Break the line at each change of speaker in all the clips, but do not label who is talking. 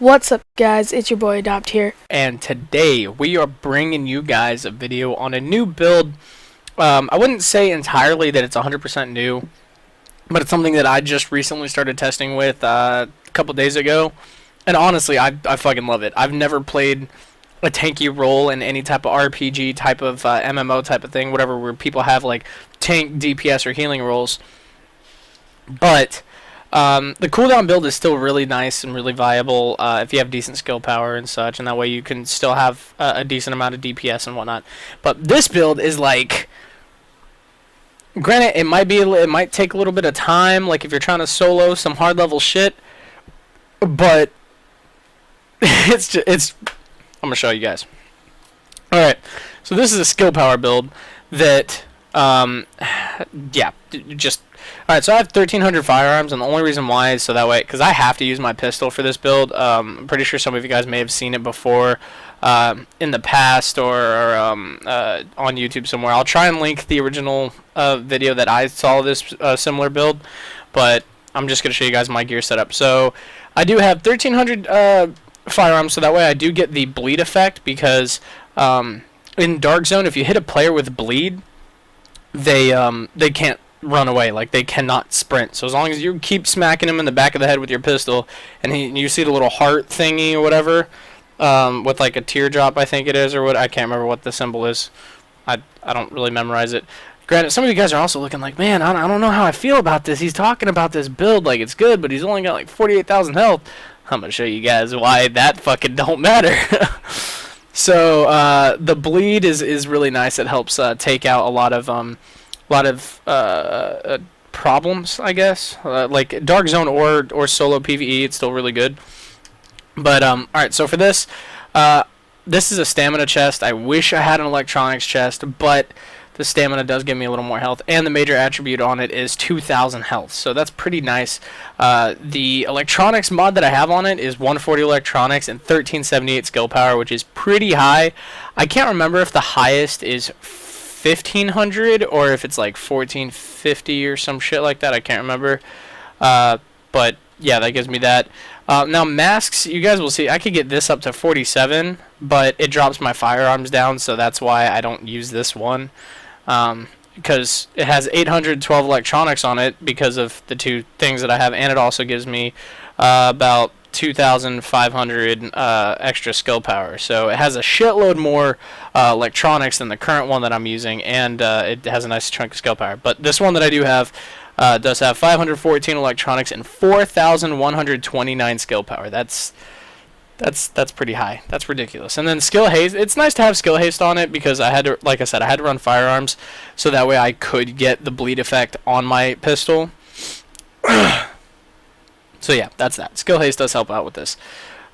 What's up, guys? It's your boy Adopt here.
And today we are bringing you guys a video on a new build. I wouldn't say entirely that it's 100% new, but it's something that I just recently started testing with a couple days ago. And honestly, I fucking love it. I've never played a tanky role in any type of RPG type of MMO type of thing, whatever, where people have like tank, DPS, or healing roles. But the cooldown build is still really nice and really viable if you have decent skill power and such, and that way you can still have a decent amount of DPS and whatnot. But this build is like, granted, it might take a little bit of time, like if you're trying to solo some hard level shit, but it's I'm gonna show you guys. All right, so this is a skill power build that yeah, just. Alright, so I have 1,300 firearms, and the only reason why is so that way, because I have to use my pistol for this build. I'm pretty sure some of you guys may have seen it before in the past or on YouTube somewhere. I'll try and link the original video that I saw this similar build, but I'm just going to show you guys my gear setup. So I do have 1,300 firearms, so that way I do get the bleed effect, because in Dark Zone, if you hit a player with bleed, they can't run away, like they cannot sprint. So as long as you keep smacking him in the back of the head with your pistol, and you see the little heart thingy or whatever, with like a teardrop, I think it is, or what, I can't remember what the symbol is. I don't really memorize it. Granted, some of you guys are also looking like, man, I don't know how I feel about this. He's talking about this build like it's good, but he's only got like 48,000 health. I'm gonna show you guys why that fucking don't matter. So the bleed is really nice. It helps take out a lot of problems, I guess. Like Dark Zone or solo PvE, it's still really good. But alright, so for this, this is a stamina chest. I wish I had an electronics chest, but the stamina does give me a little more health, and the major attribute on it is 2,000 health, so that's pretty nice. The electronics mod that I have on it is 140 electronics and 1378 skill power, which is pretty high. I can't remember if the highest is 1,500 or if it's like 1,450 or some shit like that. I can't remember. But yeah, that gives me that. Now masks, you guys will see, I could get this up to 47, but it drops my firearms down, so that's why I don't use this one. Because it has 812 electronics on it because of the two things that I have, and it also gives me about 2,500 extra skill power. So it has a shitload more electronics than the current one that I'm using, and it has a nice chunk of skill power. But this one that I do have does have 514 electronics and 4,129 skill power. That's pretty high. That's ridiculous. And then skill haste. It's nice to have skill haste on it because I had to, like I said, I had to run firearms so that way I could get the bleed effect on my pistol. So yeah, that's that. Skill haste does help out with this.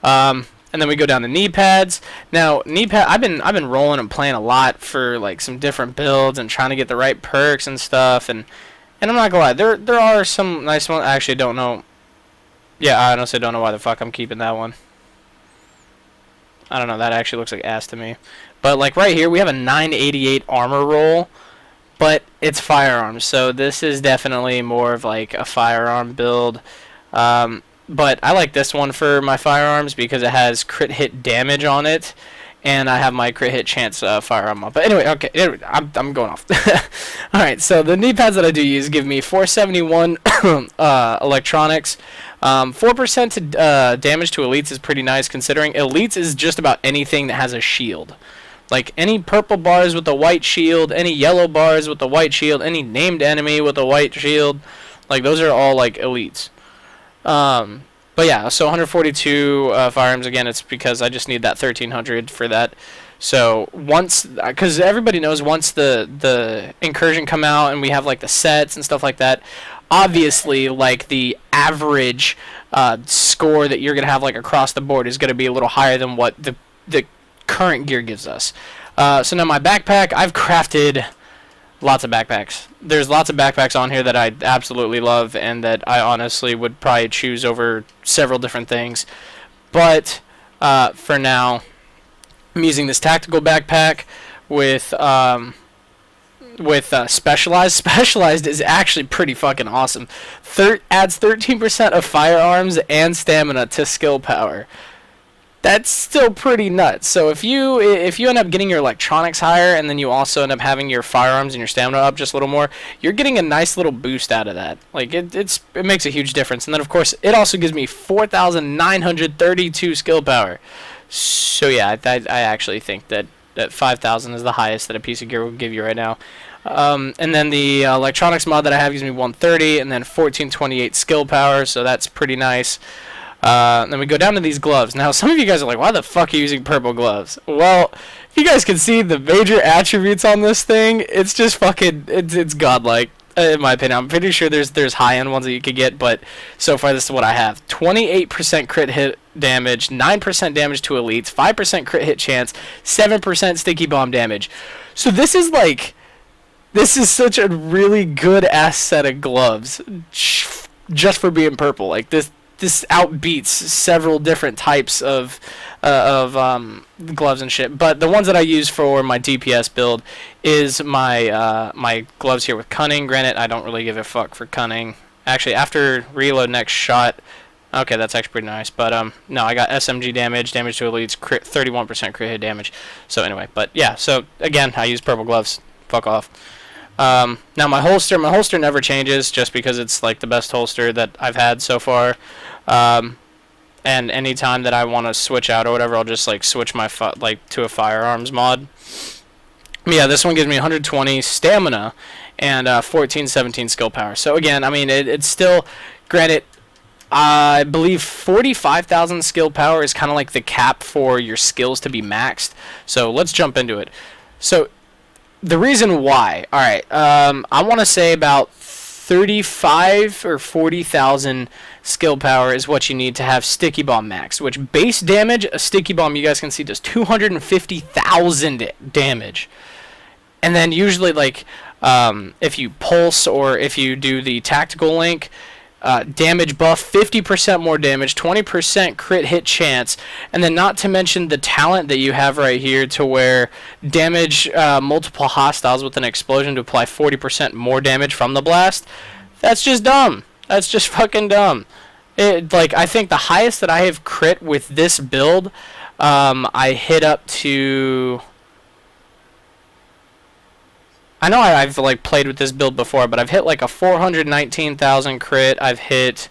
And then we go down to knee pads. Now, knee pad, I've been rolling and playing a lot for like some different builds and trying to get the right perks and stuff. And I'm not gonna lie, there are some nice ones. I actually don't know. Yeah, I honestly don't know why the fuck I'm keeping that one. I don't know. That actually looks like ass to me. But like right here, we have a 988 armor roll, but it's firearms. So this is definitely more of like a firearm build. But I like this one for my firearms because it has crit hit damage on it, and I have my crit hit chance firearm up. But anyway, okay, I'm going off. Alright, so the knee pads that I do use give me 471 electronics. 4% to damage to elites is pretty nice, considering elites is just about anything that has a shield. Like any purple bars with a white shield, any yellow bars with a white shield, any named enemy with a white shield. Like those are all like elites. But yeah, so 142 firearms. Again, it's because I just need that 1,300 for that. So once, because everybody knows once the incursion come out and we have like the sets and stuff like that, obviously like the average score that you're gonna have like across the board is gonna be a little higher than what the current gear gives us. So now my backpack, I've crafted lots of backpacks. There's lots of backpacks on here that I absolutely love and that I honestly would probably choose over several different things. But for now, I'm using this tactical backpack with Specialized. Specialized is actually pretty fucking awesome. Adds 13% of firearms and stamina to skill power. that's still pretty nuts. So if you end up getting your electronics higher, and then you also end up having your firearms and your stamina up just a little more, you're getting a nice little boost out of that. Like it makes a huge difference. And then of course it also gives me 4,932 skill power. So yeah, I actually think that 5,000 is the highest that a piece of gear will give you right now. And then the electronics mod that I have gives me 130, and then 1428 skill power, so that's pretty nice. Then we go down to these gloves. Now, some of you guys are like, why the fuck are you using purple gloves? Well, if you guys can see the major attributes on this thing, it's just fucking, it's godlike, in my opinion. I'm pretty sure there's high-end ones that you could get, but so far this is what I have. 28% crit hit damage, 9% damage to elites, 5% crit hit chance, 7% sticky bomb damage. So this is such a really good ass set of gloves, just for being purple. Like this outbeats several different types of gloves and shit. But the ones that I use for my DPS build is my gloves here with cunning. Granted, I don't really give a fuck for cunning. Actually, after reload next shot, okay, that's actually pretty nice. But no, I got SMG damage to elites, 31% crit hit damage. So anyway, but yeah. So again, I use purple gloves. Fuck off. Now my holster never changes, just because it's like the best holster that I've had so far. And any time that I want to switch out or whatever, I'll just like switch my to a firearms mod. Yeah, this one gives me 120 stamina and 1417 skill power. So again, I mean it's still, granted, I believe 45,000 skill power is kind of like the cap for your skills to be maxed. So let's jump into it. So the reason why, alright, I want to say about 35 or 40,000 skill power is what you need to have sticky bomb max, which base damage, a sticky bomb, you guys can see, does 250,000 damage. And then usually, like, if you pulse or if you do the tactical link, damage buff, 50% more damage, 20% crit hit chance, and then not to mention the talent that you have right here to where damage multiple hostiles with an explosion to apply 40% more damage from the blast. That's just dumb. That's just fucking dumb. I think the highest that I have crit with this build, I hit up to... I know I've like played with this build before, but I've hit like a 419,000 crit. I've hit,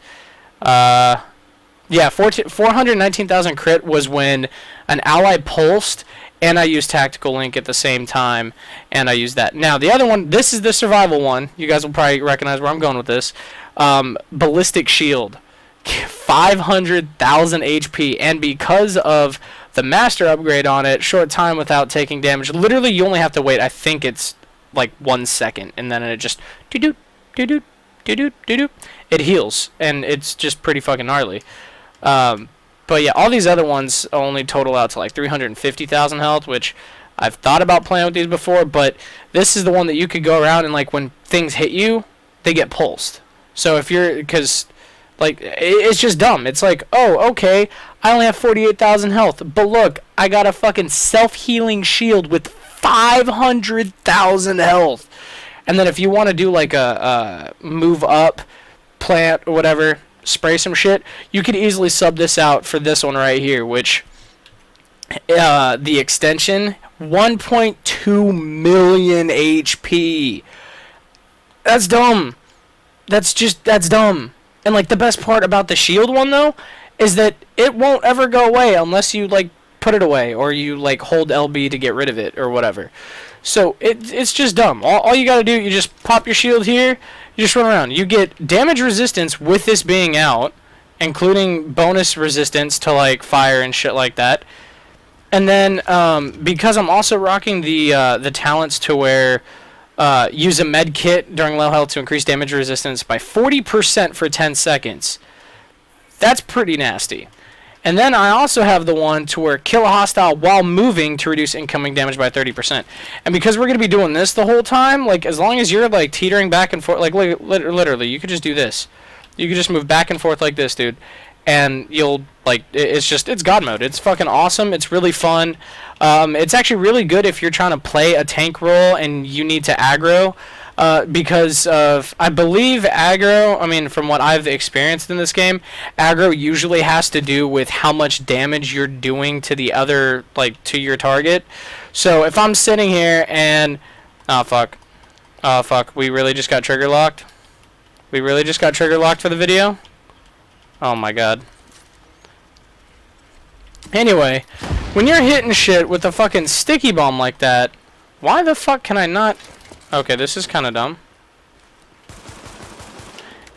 419,000 crit was when an ally pulsed, and I used tactical link at the same time, and I used that. Now the other one, this is the survival one. You guys will probably recognize where I'm going with this. Ballistic shield, 500,000 HP, and because of the master upgrade on it, short time without taking damage. Literally, you only have to wait. I think it's like 1 second, and then it just doo-doo, doo-doo, doo-doo, doo-doo. It heals, and it's just pretty fucking gnarly. But yeah, all these other ones only total out to like 350,000 health, which I've thought about playing with these before, but this is the one that you could go around and like when things hit you, they get pulsed. So if you're, because like it's just dumb. It's like, oh, okay, I only have 48,000 health, but look, I got a fucking self-healing shield with 500,000 health. And then if you want to do like a move up, plant or whatever, spray some shit, you could easily sub this out for this one right here, which the extension 1.2 million HP. That's dumb. That's dumb. And like the best part about the shield one though is that it won't ever go away unless you like put it away or you like hold LB to get rid of it or whatever. So it's just dumb. All you gotta do, you just pop your shield here, you just run around. You get damage resistance with this being out, including bonus resistance to like fire and shit like that. And then because I'm also rocking the talents to where use a med kit during low health to increase damage resistance by 40% for 10 seconds. That's pretty nasty. And then I also have the one to where kill a hostile while moving to reduce incoming damage by 30%. And because we're going to be doing this the whole time, like as long as you're like teetering back and forth, like literally, you could just do this. You could just move back and forth like this, dude. And you'll, like, it's God mode. It's fucking awesome. It's really fun. It's actually really good if you're trying to play a tank role and you need to aggro. because of, I believe, aggro. I mean, from what I've experienced in this game, aggro usually has to do with how much damage you're doing to the other, like, to your target. So if I'm sitting here and, oh fuck, we really just got trigger locked. We really just got trigger locked for the video. Oh my god. Anyway, when you're hitting shit with a fucking sticky bomb like that, why the fuck can I not? Okay, this is kind of dumb.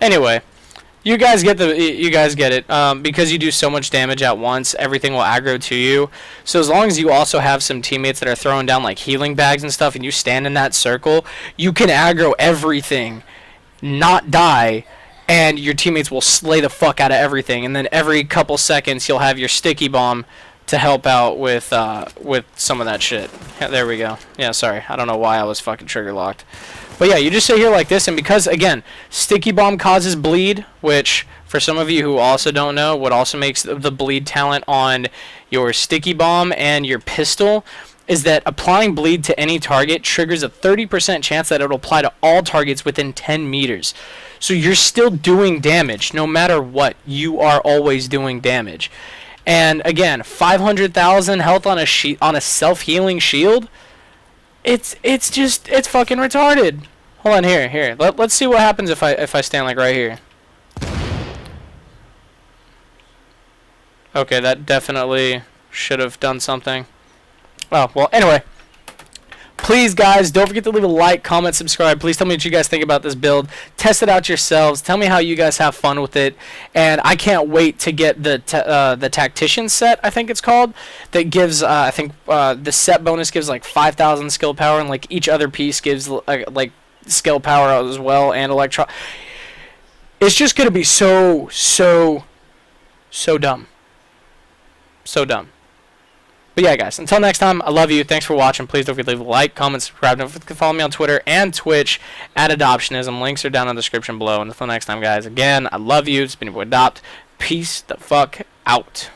Anyway, you guys get it. Because you do so much damage at once, everything will aggro to you. So as long as you also have some teammates that are throwing down like healing bags and stuff, and you stand in that circle, you can aggro everything, not die, and your teammates will slay the fuck out of everything. And then every couple seconds, you'll have your sticky bomb to help out with some of that shit. Yeah, there we go. Yeah, sorry. I don't know why I was fucking trigger locked. But yeah, you just sit here like this, and because, again, sticky bomb causes bleed, which, for some of you who also don't know, what also makes the bleed talent on your sticky bomb and your pistol is that applying bleed to any target triggers a 30% chance that it'll apply to all targets within 10 meters. So you're still doing damage. No matter what, you are always doing damage. And again, 500,000 health on a self-healing shield. It's fucking retarded. Hold on, here. Let's see what happens if I stand like right here. Okay, that definitely should have done something. Oh, well, anyway. Please, guys, don't forget to leave a like, comment, subscribe. Please tell me what you guys think about this build. Test it out yourselves. Tell me how you guys have fun with it. And I can't wait to get the Tactician set, I think it's called, that gives, I think, the set bonus gives, like, 5,000 skill power, and, like, each other piece gives, like, skill power as well, and electro. It's just going to be so dumb. So dumb. But yeah, guys, until next time, I love you. Thanks for watching. Please don't forget to leave a like, comment, subscribe. Don't forget to follow me on Twitter and Twitch at Adoptionism. Links are down in the description below. And until next time, guys, again, I love you. It's been your boy Adopt. Peace the fuck out.